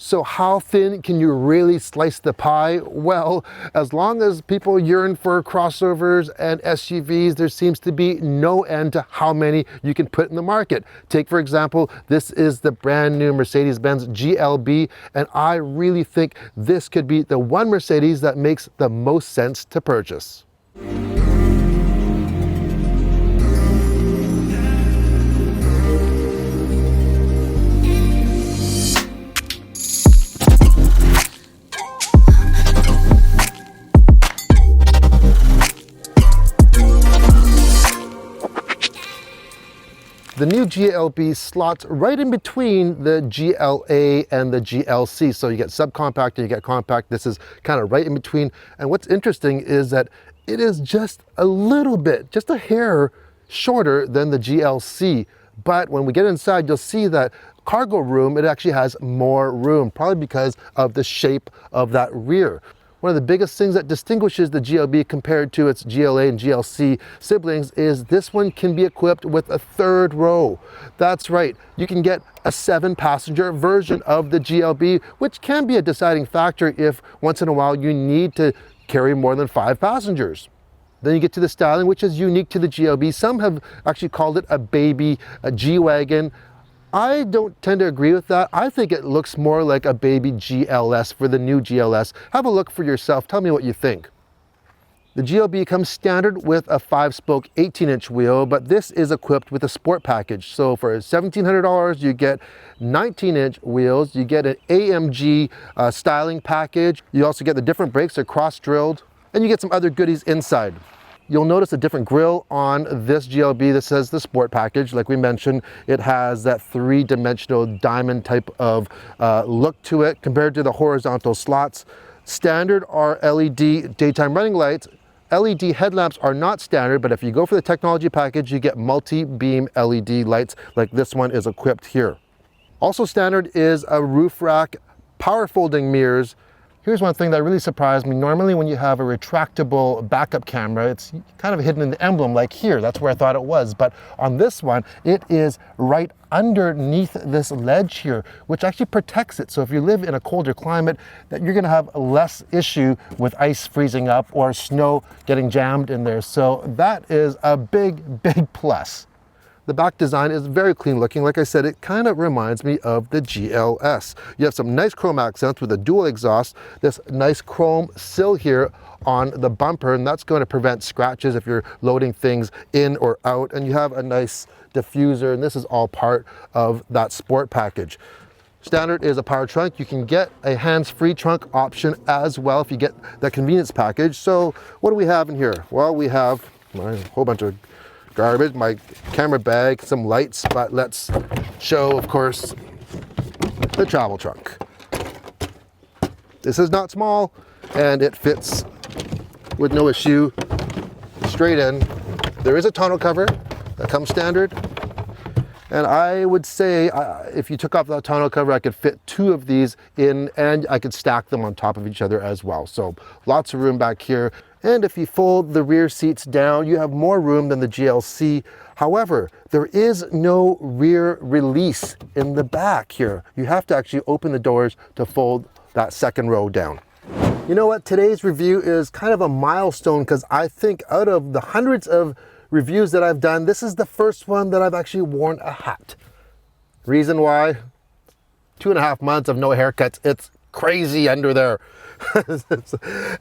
So how thin can you really slice the pie? Well, as long as people yearn for crossovers and SUVs, there seems to be no end to how many you can put in the market. Take, for example, this is the brand new Mercedes-Benz GLB, and I really think this could be the one Mercedes that makes the most sense to purchase. The new GLB slots right in between the GLA and the GLC. So you get subcompact and you get compact. This is kind of right in between. And what's interesting is that it is just a little bit, just a hair shorter than the GLC. But when we get inside, you'll see that cargo room, it actually has more room, probably because of the shape of that rear. One of the biggest things that distinguishes the GLB compared to its GLA and GLC siblings is this one can be equipped with a third row. That's right, you can get a 7-passenger version of the GLB, which can be a deciding factor if once in a while you need to carry more than 5 passengers. Then you get to the styling, which is unique to the GLB. Some have actually called it a baby, a G-Wagon. I don't tend to agree with that. I think it looks more like a baby GLS for the new GLS. Have a look for yourself. Tell me what you think. The GLB comes standard with a 5-spoke 18-inch wheel, but this is equipped with a sport package. So for $1,700, you get 19-inch wheels. You get an AMG styling package. You also get the different brakes, they're cross-drilled, and you get some other goodies inside. You'll notice a different grille on this GLB that says the sport package. Like we mentioned, it has that 3-dimensional diamond type of look to it compared to the horizontal slots. Standard are LED daytime running lights. LED headlamps are not standard, but if you go for the technology package, you get multi-beam LED lights like this one is equipped here. Also standard is a roof rack, power folding mirrors. Here's one thing that really surprised me. Normally when you have a retractable backup camera, it's kind of hidden in the emblem like here. That's where I thought it was. But on this one, it is right underneath this ledge here, which actually protects it. So if you live in a colder climate, that you're gonna have less issue with ice freezing up or snow getting jammed in there. So that is a big, big plus. The back design is very clean looking. Like I said, it kind of reminds me of the GLS. You have some nice chrome accents with a dual exhaust, this nice chrome sill here on the bumper, and that's going to prevent scratches if you're loading things in or out. And you have a nice diffuser, and this is all part of that sport package. Standard is a power trunk. You can get a hands-free trunk option as well if you get the convenience package. So what do we have in here? Well, we have a whole bunch of garbage, my camera bag, some lights, but let's show, of course, the travel trunk. This is not small, and it fits with no issue straight in. There is a tonneau cover that comes standard, and I would say if you took off that tonneau cover, I could fit 2 of these in, and I could stack them on top of each other as well. So lots of room back here. And if you fold the rear seats down, you have more room than the GLC. However, there is no rear release in the back here. You have to actually open the doors to fold that second row down. You know what? Today's review is kind of a milestone because I think out of the hundreds of reviews that I've done, this is the first one that I've actually worn a hat. Reason why? 2.5 months of no haircuts. It's crazy under there.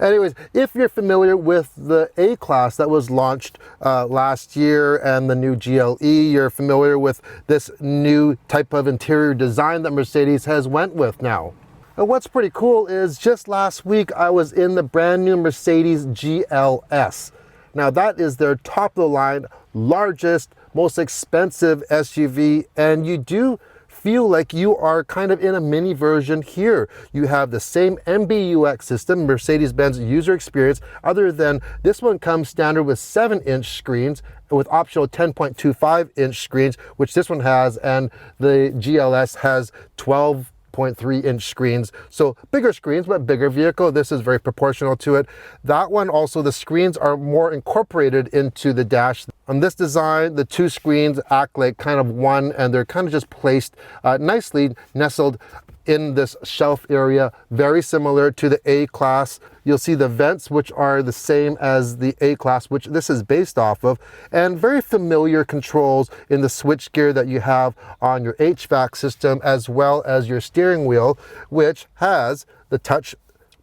Anyways, if you're familiar with the A-Class that was launched last year and the new GLE, you're familiar with this new type of interior design that Mercedes has went with now. And what's pretty cool is just last week I was in the brand new Mercedes GLS. Now that is their top of the line, largest, most expensive SUV, and you do feel like you are kind of in a mini version here. You have the same MBUX system, Mercedes-Benz user experience, other than this one comes standard with 7-inch screens with optional 10.25-inch screens, which this one has, and the GLS has 12.3-inch screens. So bigger screens, but bigger vehicle. This is very proportional to it. That one also, the screens are more incorporated into the dash. On this design, the 2 screens act like kind of one, and they're kind of just placed nicely nestled in this shelf area, very similar to the A-Class. You'll see the vents, which are the same as the A-Class, which this is based off of, and very familiar controls in the switchgear that you have on your HVAC system, as well as your steering wheel, which has the touch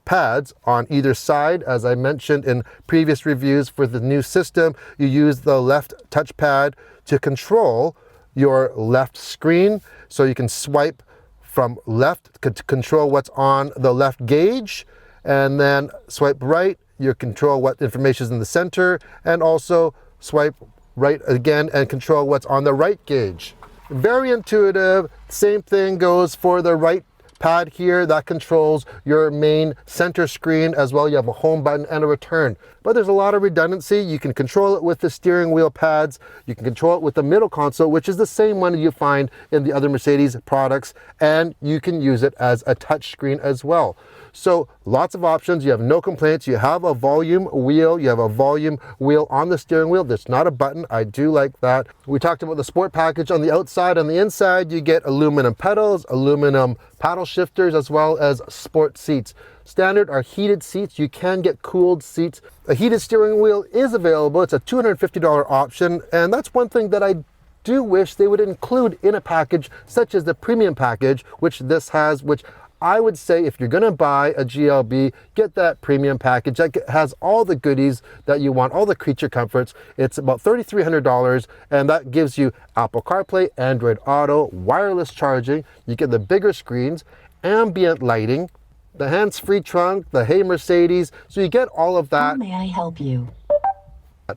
pads on either side. As I mentioned in previous reviews for the new system, you use the left touchpad to control your left screen, so you can swipe from left to control what's on the left gauge, and then swipe right, you control what information is in the center, and also swipe right again and control what's on the right gauge. Very intuitive. Same thing goes for the right pad here that controls your main center screen as well. You have a home button and a return, but there's a lot of redundancy. You can control it with the steering wheel pads. You can control it with the middle console, which is the same one you find in the other Mercedes products, and you can use it as a touch screen as well. So lots of options. You have no complaints. You have a volume wheel. You have a volume wheel on the steering wheel. There's not a button. I do like that. We talked about the sport package on the outside. On the inside, you get aluminum pedals, aluminum paddle shifters, as well as sport seats. Standard are heated seats. You can get cooled seats. A heated steering wheel is available. It's a $250 option, and that's one thing that I do wish they would include in a package such as the premium package, which this has, which I would say if you're going to buy a GLB, get that premium package that has all the goodies that you want, all the creature comforts. It's about $3,300, and that gives you Apple CarPlay, Android Auto, wireless charging. You get the bigger screens, ambient lighting, the hands-free trunk, the Hey Mercedes. So you get all of that. How may I help you?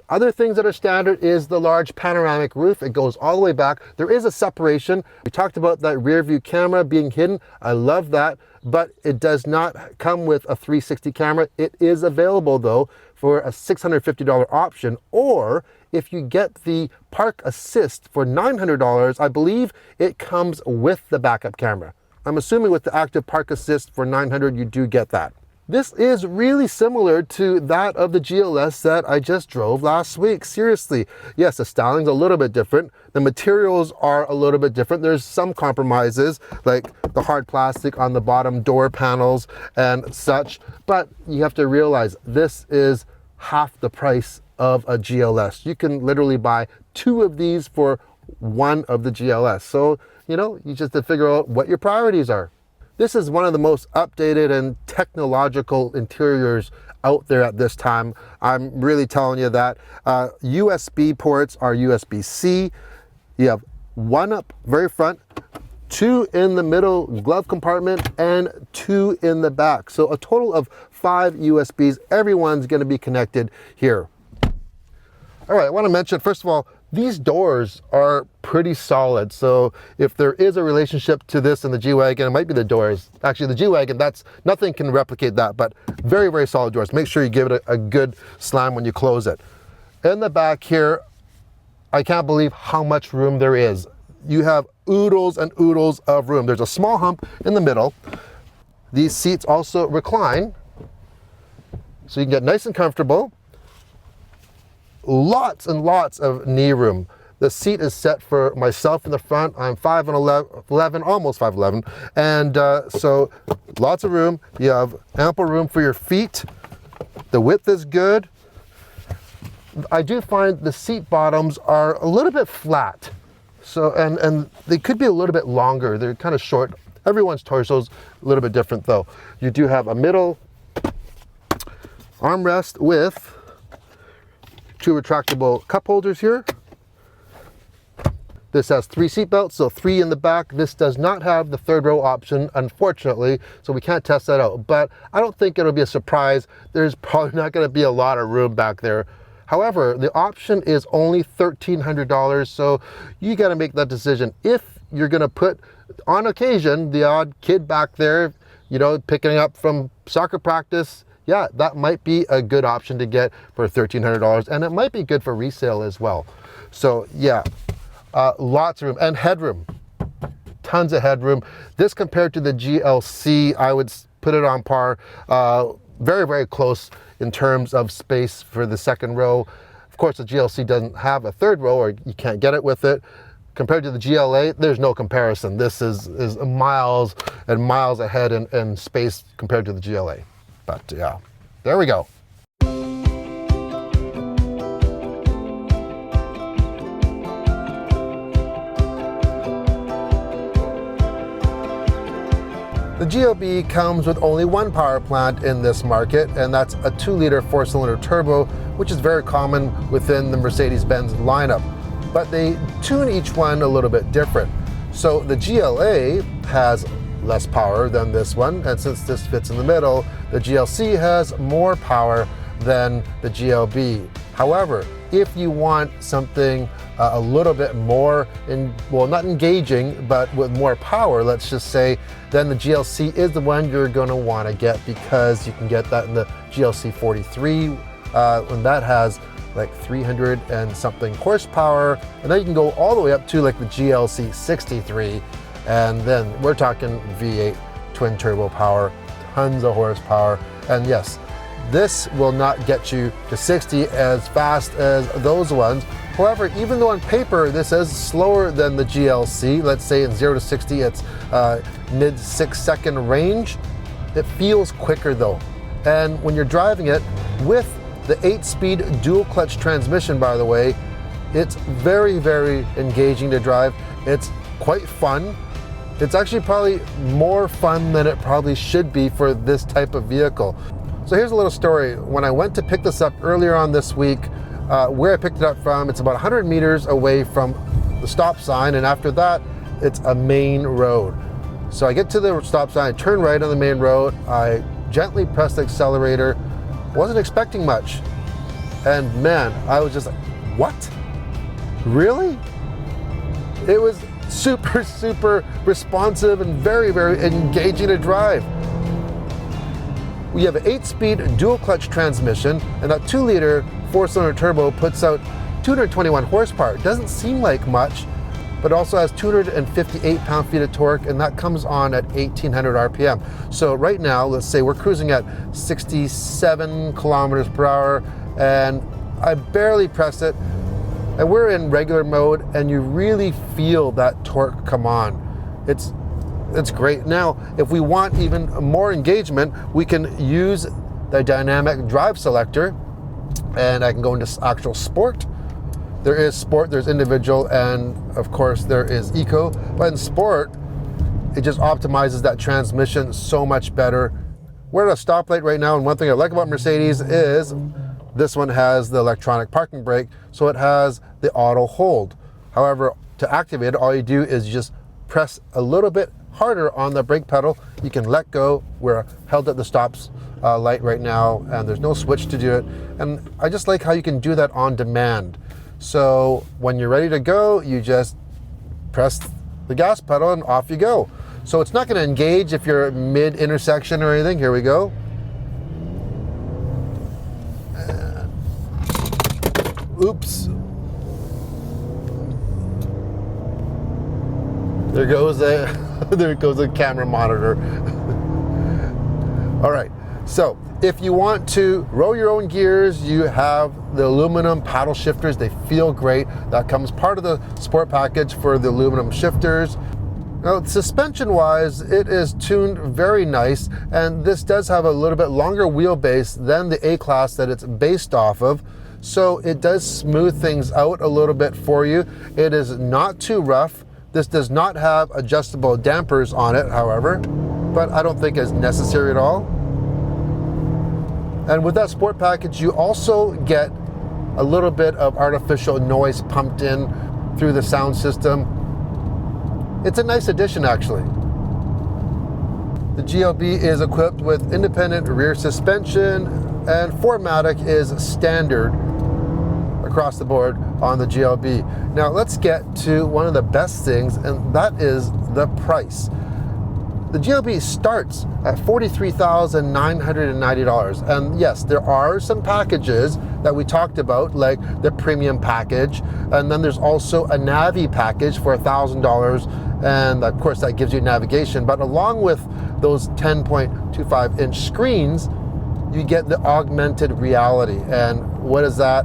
Other things that are standard is the large panoramic roof. It goes all the way back. There is a separation. We talked about that rear view camera being hidden. I love that, but it does not come with a 360 camera. It is available though for a $650 option, or if you get the park assist for $900, I believe it comes with the backup camera. I'm assuming with the active park assist for $900, you do get that. This is really similar to that of the GLS that I just drove last week. Seriously, yes, the styling's a little bit different. The materials are a little bit different. There's some compromises, like the hard plastic on the bottom door panels and such, but you have to realize this is half the price of a GLS. You can literally buy 2 of these for 1 of the GLS. So, you know, you just have to figure out what your priorities are. This is one of the most updated and technological interiors out there at this time. I'm really telling you that. USB ports are USB-C. You have 1 up very front, 2 in the middle glove compartment, and 2 in the back. So a total of 5 USBs. Everyone's going to be connected here. All right, I want to mention, first of all, these doors are pretty solid. So if there is a relationship to this and the G-Wagon, it might be the doors. Actually, the G-Wagon, nothing can replicate that, but very, very solid doors. Make sure you give it a good slam when you close it. In the back here, I can't believe how much room there is. You have oodles and oodles of room. There's a small hump in the middle. These seats also recline, so you can get nice and comfortable. Lots and lots of knee room. The seat is set for myself in the front. I'm 5'11", almost 5'11", and so lots of room. You have ample room for your feet. The width is good. I do find the seat bottoms are a little bit flat, so and they could be a little bit longer. They're kind of short. Everyone's torso's a little bit different though. You do have a middle armrest with 2 retractable cup holders here. This has 3 seat belts, so 3 in the back. This does not have the 3rd row option, unfortunately, so we can't test that out. But I don't think it'll be a surprise. There's probably not going to be a lot of room back there. However, the option is only $1,300, so you got to make that decision. If you're going to put, on occasion, the odd kid back there, you know, picking up from soccer practice, yeah, that might be a good option to get for $1,300, and it might be good for resale as well. So yeah, lots of room and headroom, tons of headroom. This compared to the GLC, I would put it on par, very, very close in terms of space for the 2nd row. Of course, the GLC doesn't have a 3rd row, or you can't get it with it. compared to the GLA, there's no comparison. This is miles and miles ahead in space compared to the GLA. But yeah, there we go. The GLB comes with only one power plant in this market, and that's a 2-liter 4-cylinder turbo, which is very common within the Mercedes-Benz lineup. But they tune each one a little bit different. So the GLA has less power than this one, and since this fits in the middle, the GLC has more power than the GLB. However, if you want something a little bit more, well, not engaging, but with more power, let's just say, then the GLC is the one you're going to want to get, because you can get that in the GLC 43, and that has like 300 and something horsepower, and then you can go all the way up to like the GLC 63, and then we're talking V8 twin turbo power, tons of horsepower, and yes, this will not get you to 60 as fast as those ones. However, even though on paper this is slower than the GLC, let's say in 0 to 60 it's mid 6-second range, it feels quicker though. And when you're driving it with the 8-speed dual clutch transmission, by the way, it's very, very engaging to drive. It's quite fun. It's actually probably more fun than it probably should be for this type of vehicle. So here's a little story. When I went to pick this up earlier on this week, where I picked it up from, it's about 100 meters away from the stop sign, and after that, it's a main road. So I get to the stop sign, I turn right on the main road, I gently press the accelerator, wasn't expecting much, and man, I was just like, what? Really? It was super, super responsive and very, very engaging to drive. We have an 8-speed dual clutch transmission, and that 2-liter 4-cylinder turbo puts out 221 horsepower. It doesn't seem like much, but also has 258 pound-feet of torque, and that comes on at 1800 RPM. So right now, let's say we're cruising at 67 kilometers per hour, and I barely press it, and we're in regular mode, and you really feel that torque come on. It's great. Now, if we want even more engagement, we can use the dynamic drive selector, and I can go into actual sport. There is sport, there's individual, and of course there is eco. But in sport, it just optimizes that transmission so much better. We're at a stoplight right now, and one thing I like about Mercedes is this one has the electronic parking brake, so it has the auto hold. However, to activate it, all you do is you just press a little bit harder on the brake pedal. You can let go. We're held at the stops light right now, and there's no switch to do it. And I just like how you can do that on demand. So when you're ready to go, you just press the gas pedal and off you go. So it's not going to engage if you're mid intersection or anything. Here we go. Oops. There goes the camera monitor. All right, so if you want to roll your own gears, you have the aluminum paddle shifters. They feel great. That comes part of the sport package for the aluminum shifters. Now, suspension-wise, it is tuned very nice, and this does have a little bit longer wheelbase than the A-Class that it's based off of. So it does smooth things out a little bit for you. It is not too rough. This does not have adjustable dampers on it, however, but I don't think it's necessary at all. And with that sport package, you also get a little bit of artificial noise pumped in through the sound system. It's a nice addition, actually. The GLB is equipped with independent rear suspension, and 4MATIC is standard across the board on the GLB. Now let's get to one of the best things, and that is the price. The GLB starts at $43,990, and yes, there are some packages that we talked about, like the premium package, and then there's also a Navi package for $1,000, and of course that gives you navigation, but along with those 10.25-inch screens, you get the augmented reality. And what is that?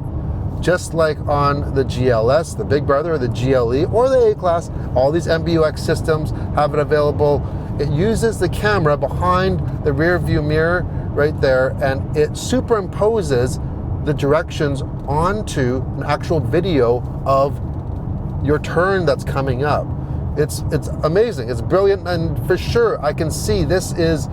just like on the GLS, the big brother, or the GLE, or the A-Class. All these MBUX systems have it available. It uses the camera behind the rear view mirror right there, and it superimposes the directions onto an actual video of your turn that's coming up. It's amazing, it's brilliant, and for sure I can see this is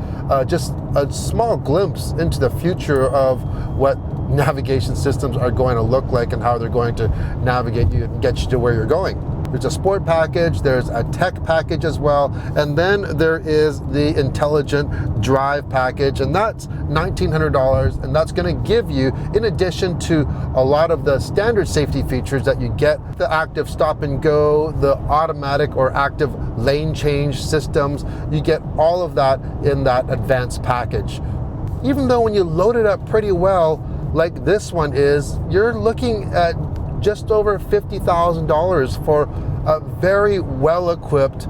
just a small glimpse into the future of what navigation systems are going to look like and how they're going to navigate you and get you to where you're going. There's a sport package, there's a tech package as well, and then there is the intelligent drive package, and that's $1,900, and that's going to give you, in addition to a lot of the standard safety features that you get, the active stop and go, the automatic or active lane change systems, you get all of that in that advanced package. Even though when you load it up pretty well, like this one is, you're looking at just over $50,000 for a very well-equipped,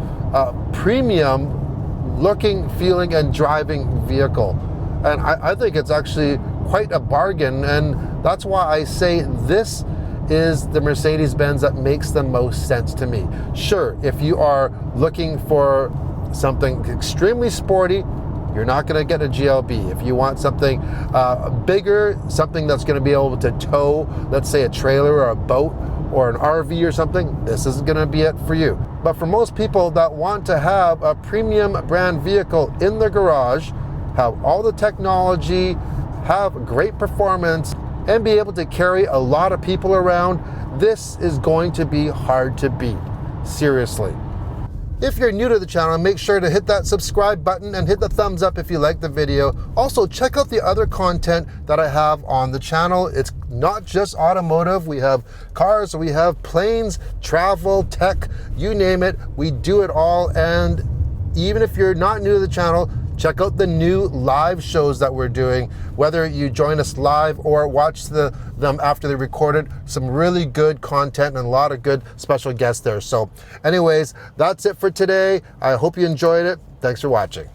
premium looking, feeling, and driving vehicle. And I think it's actually quite a bargain, and that's why I say this is the Mercedes-Benz that makes the most sense to me. Sure, if you are looking for something extremely sporty, you're not going to get a GLB. If you want something bigger, something that's going to be able to tow, let's say a trailer or a boat or an RV or something, this isn't going to be it for you. But for most people that want to have a premium brand vehicle in their garage, have all the technology, have great performance, and be able to carry a lot of people around, this is going to be hard to beat. Seriously. If you're new to the channel, make sure to hit that subscribe button and hit the thumbs up if you like the video. Also, check out the other content that I have on the channel. It's not just automotive. We have cars, we have planes, travel, tech, you name it. We do it all. And even if you're not new to the channel, check out the new live shows that we're doing, whether you join us live or watch them after they're recorded. Some really good content and a lot of good special guests there. So anyways, that's it for today. I hope you enjoyed it. Thanks for watching.